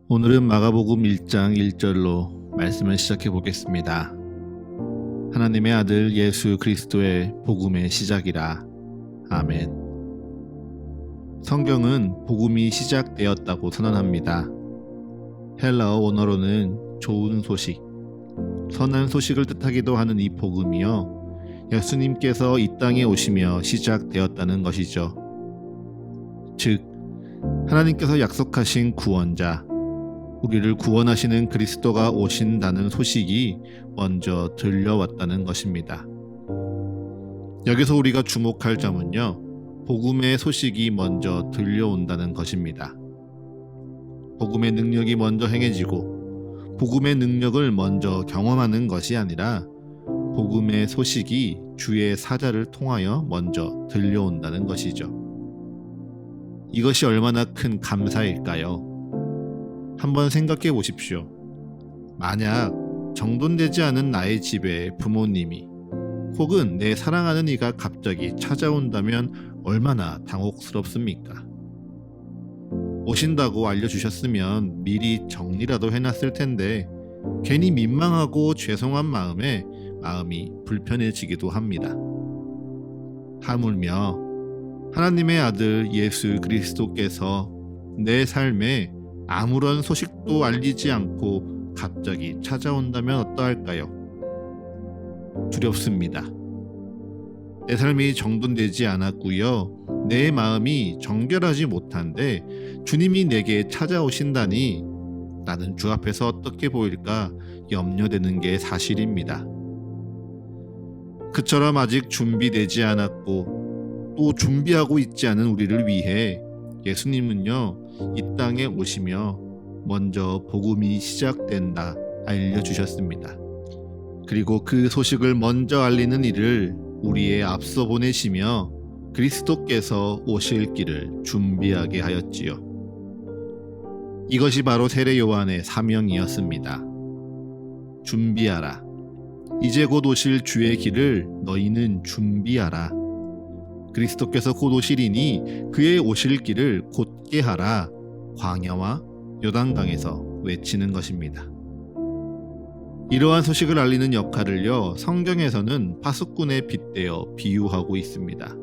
오늘은 마가복음 1장 1절로 말씀을 시작해 보겠습니다. 하나님의 아들 예수 그리스도의 복음의 시작이라. 아멘. 성경은 복음이 시작되었다고 선언합니다. 헬라어 원어로는 좋은 소식, 선한 소식을 뜻하기도 하는 이 복음이요, 예수님께서 이 땅에 오시며 시작되었다는 것이죠. 즉, 하나님께서 약속하신 구원자, 우리를 구원하시는 그리스도가 오신다는 소식이 먼저 들려왔다는 것입니다. 여기서 우리가 주목할 점은요, 복음의 소식이 먼저 들려온다는 것입니다. 복음의 능력이 먼저 행해지고 복음의 능력을 먼저 경험하는 것이 아니라 복음의 소식이 주의 사자를 통하여 먼저 들려온다는 것이죠. 이것이 얼마나 큰 감사일까요? 한번 생각해 보십시오. 만약 정돈되지 않은 나의 집에 부모님이 혹은 내 사랑하는 이가 갑자기 찾아온다면 얼마나 당혹스럽습니까? 오신다고 알려주셨으면 미리 정리라도 해놨을 텐데 괜히 민망하고 죄송한 마음에 마음이 불편해지기도 합니다. 하물며 하나님의 아들 예수 그리스도께서 내 삶에 아무런 소식도 알리지 않고 갑자기 찾아온다면 어떠할까요? 두렵습니다. 내 삶이 정돈되지 않았고요, 내 마음이 정결하지 못한데 주님이 내게 찾아오신다니 나는 주 앞에서 어떻게 보일까 염려되는 게 사실입니다. 그처럼 아직 준비되지 않았고 또 준비하고 있지 않은 우리를 위해 예수님은요, 이 땅에 오시며 먼저 복음이 시작된다 알려주셨습니다. 그리고 그 소식을 먼저 알리는 이를 우리의 앞서 보내시며 그리스도께서 오실 길을 준비하게 하였지요. 이것이 바로 세례 요한의 사명이었습니다. 준비하라. 이제 곧 오실 주의 길을 너희는 준비하라. 그리스도께서 곧 오시리니 그의 오실 길을 곧게 하라. 광야와 요단강에서 외치는 것입니다. 이러한 소식을 알리는 역할을요, 성경에서는 파수꾼에 빗대어 비유하고 있습니다.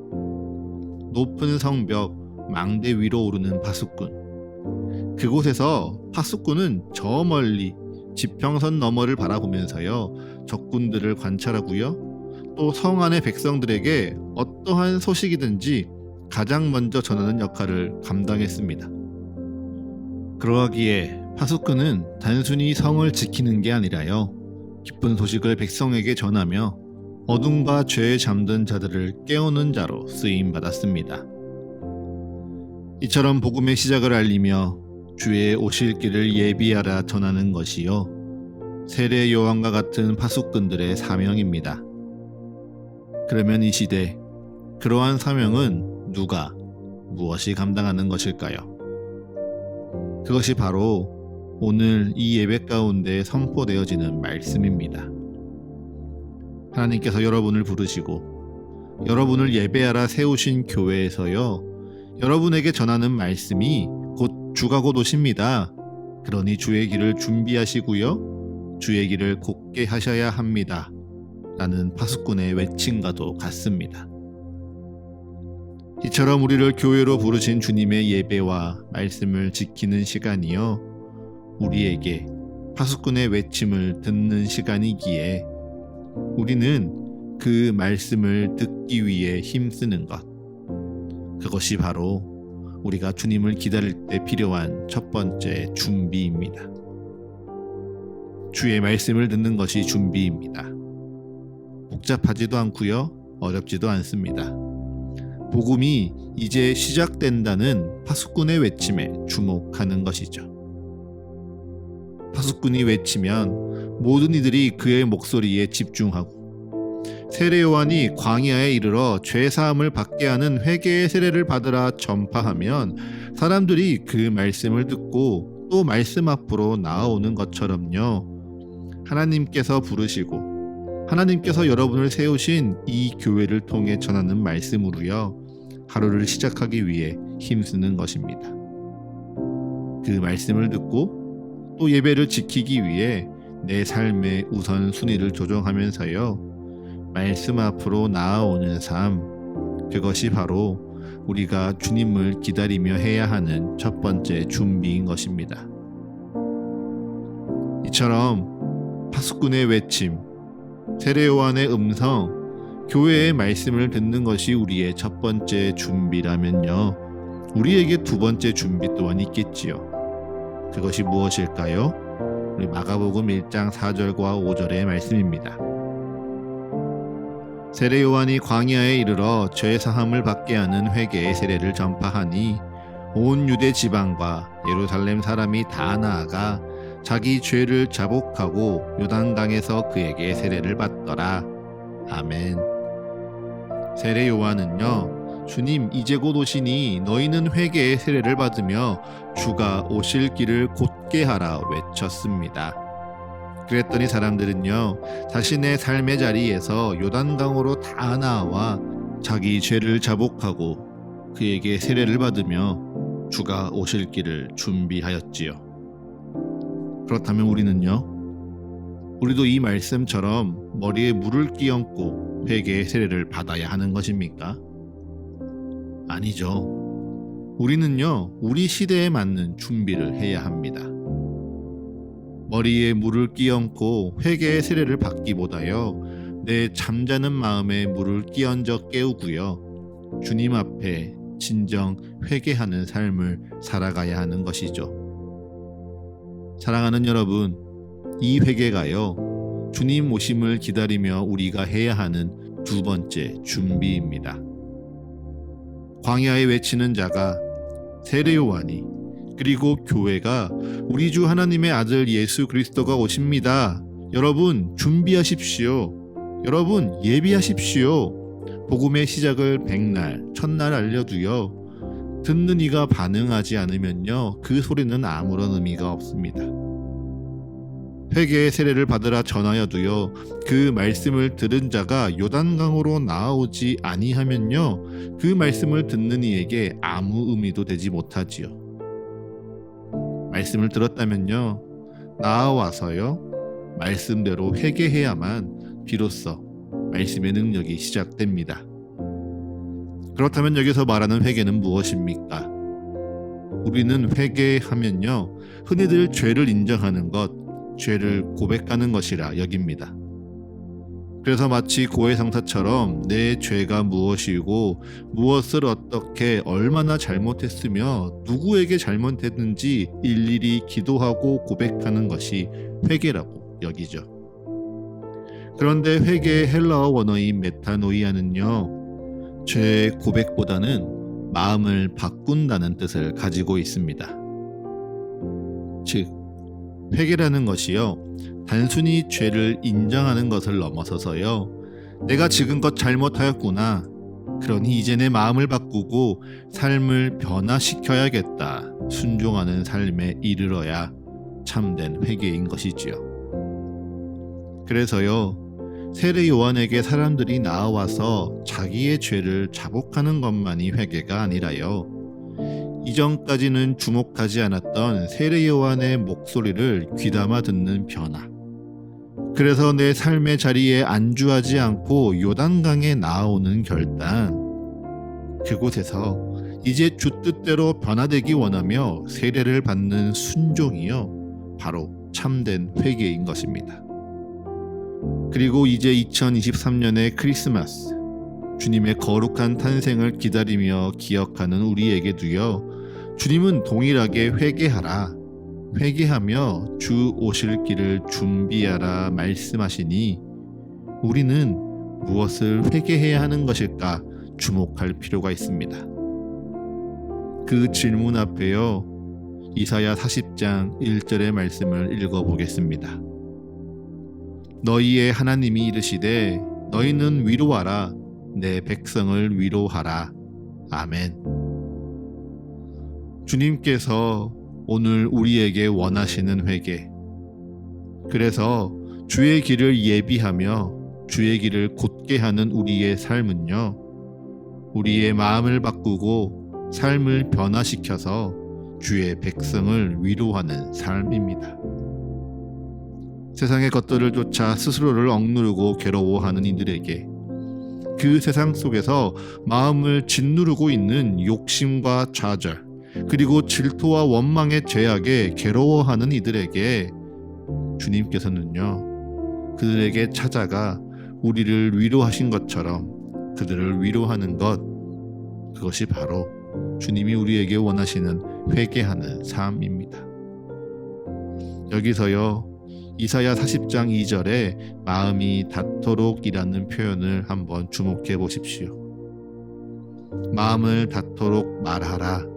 높은 성벽 망대 위로 오르는 파수꾼. 그곳에서 파수꾼은 저 멀리 지평선 너머를 바라보면서요, 적군들을 관찰하고요, 또 성 안의 백성들에게 어떠한 소식이든지 가장 먼저 전하는 역할을 감당했습니다. 그러하기에 파수꾼은 단순히 성을 지키는 게 아니라요, 기쁜 소식을 백성에게 전하며 어둠과 죄에 잠든 자들을 깨우는 자로 쓰임받았습니다. 이처럼 복음의 시작을 알리며 주의 오실 길을 예비하라 전하는 것이요, 세례 요한과 같은 파수꾼들의 사명입니다. 그러면 이 시대, 그러한 사명은 누가, 무엇이 감당하는 것일까요? 그것이 바로 오늘 이 예배 가운데 선포되어지는 말씀입니다. 하나님께서 여러분을 부르시고 여러분을 예배하라 세우신 교회에서요, 여러분에게 전하는 말씀이 곧 주가 곧 오십니다. 그러니 주의 길을 준비하시고요, 주의 길을 곧게 하셔야 합니다. 라는 파수꾼의 외침과도 같습니다. 이처럼 우리를 교회로 부르신 주님의 예배와 말씀을 지키는 시간이요, 우리에게 파수꾼의 외침을 듣는 시간이기에 우리는 그 말씀을 듣기 위해 힘쓰는 것, 그것이 바로 우리가 주님을 기다릴 때 필요한 첫 번째 준비입니다. 주의 말씀을 듣는 것이 준비입니다. 복잡하지도 않고요, 어렵지도 않습니다. 복음이 이제 시작된다는 파수꾼의 외침에 주목하는 것이죠. 파수꾼이 외치면 모든 이들이 그의 목소리에 집중하고, 세례 요한이 광야에 이르러 죄 사함을 받게 하는 회개의 세례를 받으라 전파하면 사람들이 그 말씀을 듣고 또 말씀 앞으로 나아오는 것처럼요, 하나님께서 부르시고 하나님께서 여러분을 세우신 이 교회를 통해 전하는 말씀으로요, 하루를 시작하기 위해 힘쓰는 것입니다. 그 말씀을 듣고 또 예배를 지키기 위해 내 삶의 우선순위를 조정하면서요, 말씀 앞으로 나아오는 삶, 그것이 바로 우리가 주님을 기다리며 해야 하는 첫 번째 준비인 것입니다. 이처럼 파수꾼의 외침, 세례요한의 음성, 교회의 말씀을 듣는 것이 우리의 첫 번째 준비라면요, 우리에게 두 번째 준비 또한 있겠지요. 그것이 무엇일까요? 우리 마가복음 1장 4절과 5절의 말씀입니다. 세례요한이 광야에 이르러 죄 사함을 받게 하는 회개의 세례를 전파하니 온 유대 지방과 예루살렘 사람이 다 나아가 자기 죄를 자복하고 요단강에서 그에게 세례를 받더라. 아멘. 세례 요한은요, 주님 이제 곧 오시니 너희는 회개의 세례를 받으며 주가 오실 길을 곧게 하라 외쳤습니다. 그랬더니 사람들은요, 자신의 삶의 자리에서 요단강으로 다 나와 자기 죄를 자복하고 그에게 세례를 받으며 주가 오실 길을 준비하였지요. 그렇다면 우리도 이 말씀처럼 머리에 물을 끼얹고 회개의 세례를 받아야 하는 것입니까? 아니죠. 우리는요, 우리 시대에 맞는 준비를 해야 합니다. 머리에 물을 끼얹고 회개의 세례를 받기보다요, 내 잠자는 마음에 물을 끼얹어 깨우고요, 주님 앞에 진정 회개하는 삶을 살아가야 하는 것이죠. 사랑하는 여러분, 이 회개가요, 주님 오심을 기다리며 우리가 해야 하는 두 번째 준비입니다. 광야에 외치는 자가 세례 요한이, 그리고 교회가 우리 주 하나님의 아들 예수 그리스도가 오십니다. 여러분 준비하십시오. 여러분 예비하십시오. 복음의 시작을 백날, 첫날 알려도요, 듣는 이가 반응하지 않으면요, 그 소리는 아무런 의미가 없습니다. 회개의 세례를 받으라 전하여도요, 그 말씀을 들은 자가 요단강으로 나아오지 아니하면요, 그 말씀을 듣는 이에게 아무 의미도 되지 못하지요. 말씀을 들었다면요, 나아와서요, 말씀대로 회개해야만 비로소 말씀의 능력이 시작됩니다. 그렇다면 여기서 말하는 회개는 무엇입니까? 우리는 회개하면요, 흔히들 죄를 인정하는 것, 죄를 고백하는 것이라 여깁니다. 그래서 마치 고해성사처럼 내 죄가 무엇이고 무엇을 어떻게 얼마나 잘못했으며 누구에게 잘못했는지 일일이 기도하고 고백하는 것이 회개라고 여기죠. 그런데 회개의 헬라어 원어인 메타노이아는요, 죄 고백보다는 마음을 바꾼다는 뜻을 가지고 있습니다. 즉, 회개라는 것이요, 단순히 죄를 인정하는 것을 넘어서서요, 내가 지금껏 잘못하였구나, 그러니 이제 내 마음을 바꾸고 삶을 변화시켜야겠다, 순종하는 삶에 이르러야 참된 회개인 것이지요. 그래서요, 세례 요한에게 사람들이 나와서 자기의 죄를 자복하는 것만이 회개가 아니라요, 이전까지는 주목하지 않았던 세례 요한의 목소리를 귀담아 듣는 변화, 그래서 내 삶의 자리에 안주하지 않고 요단강에 나아오는 결단, 그곳에서 이제 주 뜻대로 변화되기 원하며 세례를 받는 순종이요, 바로 참된 회개인 것입니다. 그리고 이제 2023년의 크리스마스, 주님의 거룩한 탄생을 기다리며 기억하는 우리에게도요, 주님은 동일하게 회개하라, 회개하며 주 오실 길을 준비하라 말씀하시니 우리는 무엇을 회개해야 하는 것일까 주목할 필요가 있습니다. 그 질문 앞에요, 이사야 40장 1절의 말씀을 읽어보겠습니다. 너희의 하나님이 이르시되 너희는 위로하라, 내 백성을 위로하라. 아멘. 주님께서 오늘 우리에게 원하시는 회개, 그래서 주의 길을 예비하며 주의 길을 곧게 하는 우리의 삶은요, 우리의 마음을 바꾸고 삶을 변화시켜서 주의 백성을 위로하는 삶입니다. 세상의 것들을 쫓아 스스로를 억누르고 괴로워하는 이들에게, 그 세상 속에서 마음을 짓누르고 있는 욕심과 좌절, 그리고 질투와 원망의 죄악에 괴로워하는 이들에게 주님께서는요, 그들에게 찾아가 우리를 위로하신 것처럼 그들을 위로하는 것, 그것이 바로 주님이 우리에게 원하시는 회개하는 삶입니다. 여기서요, 이사야 40장 2절에 마음이 닿도록이라는 표현을 한번 주목해 보십시오. 마음을 닿도록 말하라.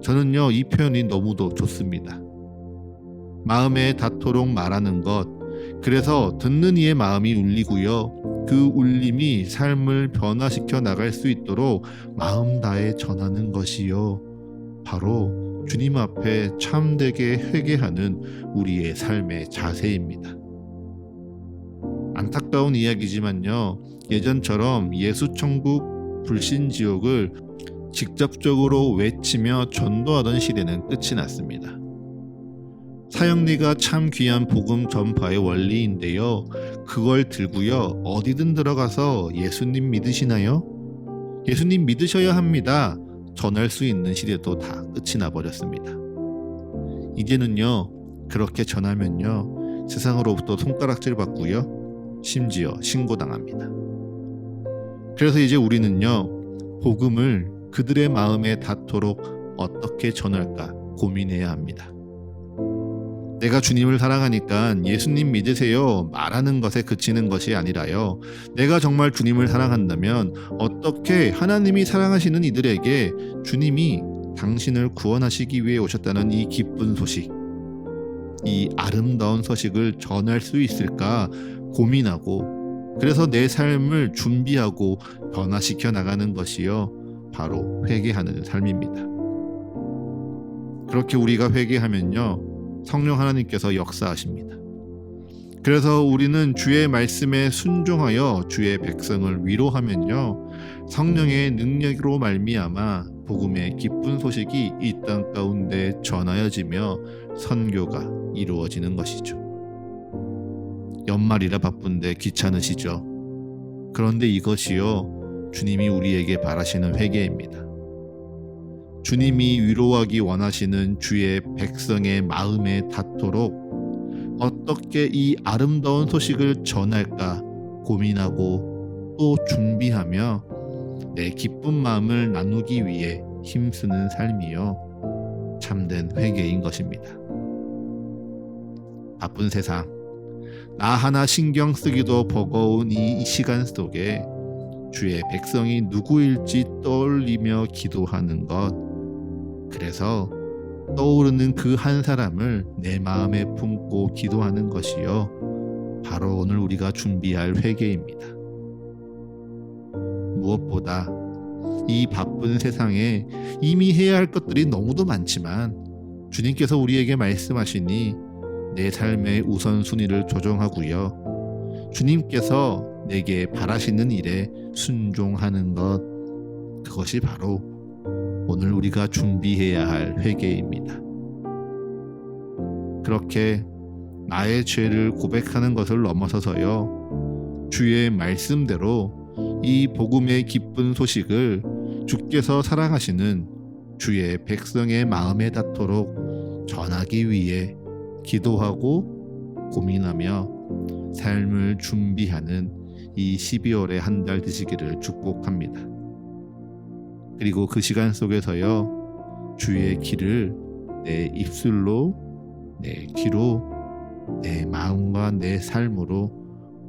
저는요, 이 표현이 너무도 좋습니다. 마음에 닿도록 말하는 것, 그래서 듣는 이의 마음이 울리고요, 그 울림이 삶을 변화시켜 나갈 수 있도록 마음 다해 전하는 것이요, 바로 주님 앞에 참되게 회개하는 우리의 삶의 자세입니다. 안타까운 이야기지만요, 예전처럼 예수천국 불신지옥을 직접적으로 외치며 전도하던 시대는 끝이 났습니다. 사형리가 참 귀한 복음 전파의 원리인데요, 그걸 들고요, 어디든 들어가서 예수님 믿으시나요? 예수님 믿으셔야 합니다. 전할 수 있는 시대도 다 끝이 나버렸습니다. 이제는요, 그렇게 전하면요, 세상으로부터 손가락질 받고요, 심지어 신고당합니다. 그래서 이제 우리는요, 복음을 그들의 마음에 닿도록 어떻게 전할까 고민해야 합니다. 내가 주님을 사랑하니까 예수님 믿으세요 말하는 것에 그치는 것이 아니라요, 내가 정말 주님을 사랑한다면 어떻게 하나님이 사랑하시는 이들에게 주님이 당신을 구원하시기 위해 오셨다는 이 기쁜 소식, 이 아름다운 소식을 전할 수 있을까 고민하고, 그래서 내 삶을 준비하고 변화시켜 나가는 것이요, 바로 회개하는 삶입니다. 그렇게 우리가 회개하면요, 성령 하나님께서 역사하십니다. 그래서 우리는 주의 말씀에 순종하여 주의 백성을 위로하면요, 성령의 능력으로 말미암아 복음의 기쁜 소식이 이 땅 가운데 전하여지며 선교가 이루어지는 것이죠. 연말이라 바쁜데 귀찮으시죠? 그런데 이것이요, 주님이 우리에게 바라시는 회개입니다. 주님이 위로하기 원하시는 주의 백성의 마음에 닿도록 어떻게 이 아름다운 소식을 전할까 고민하고 또 준비하며 내 기쁜 마음을 나누기 위해 힘쓰는 삶이요, 참된 회개인 것입니다. 바쁜 세상, 나 하나 신경 쓰기도 버거운 이 시간 속에 주의 백성이 누구일지 떠올리며 기도하는 것, 그래서 떠오르는 그 한 사람을 내 마음에 품고 기도하는 것이요, 바로 오늘 우리가 준비할 회개입니다. 무엇보다 이 바쁜 세상에 이미 해야 할 것들이 너무도 많지만 주님께서 우리에게 말씀하시니 내 삶의 우선순위를 조정하고요, 주님께서 내게 바라시는 일에 순종하는 것, 그것이 바로 오늘 우리가 준비해야 할 회개입니다. 그렇게 나의 죄를 고백하는 것을 넘어서서요, 주의 말씀대로 이 복음의 기쁜 소식을 주께서 사랑하시는 주의 백성의 마음에 닿도록 전하기 위해 기도하고 고민하며 삶을 준비하는 이 12월의 한 달 되시기를 축복합니다. 그리고 그 시간 속에서요, 주의 길을 내 입술로, 내 귀로, 내 마음과 내 삶으로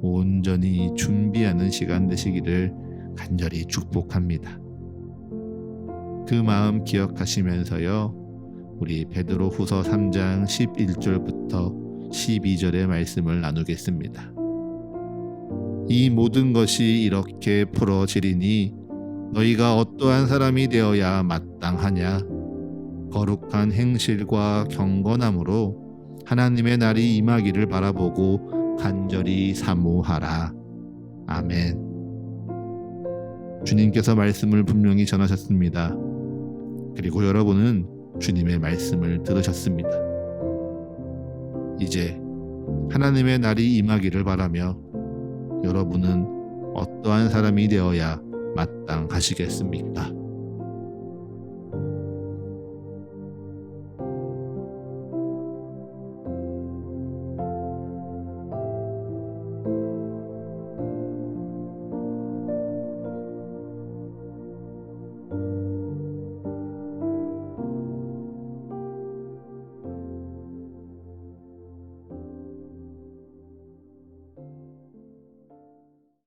온전히 준비하는 시간 되시기를 간절히 축복합니다. 그 마음 기억하시면서요, 우리 베드로 후서 3장 11절부터 12절의 말씀을 나누겠습니다. 이 모든 것이 이렇게 풀어지리니 너희가 어떠한 사람이 되어야 마땅하냐? 거룩한 행실과 경건함으로 하나님의 날이 임하기를 바라보고 간절히 사모하라. 아멘. 주님께서 말씀을 분명히 전하셨습니다. 그리고 여러분은 주님의 말씀을 들으셨습니다. 이제 하나님의 날이 임하기를 바라며 여러분은 어떠한 사람이 되어야 마땅하시겠습니까?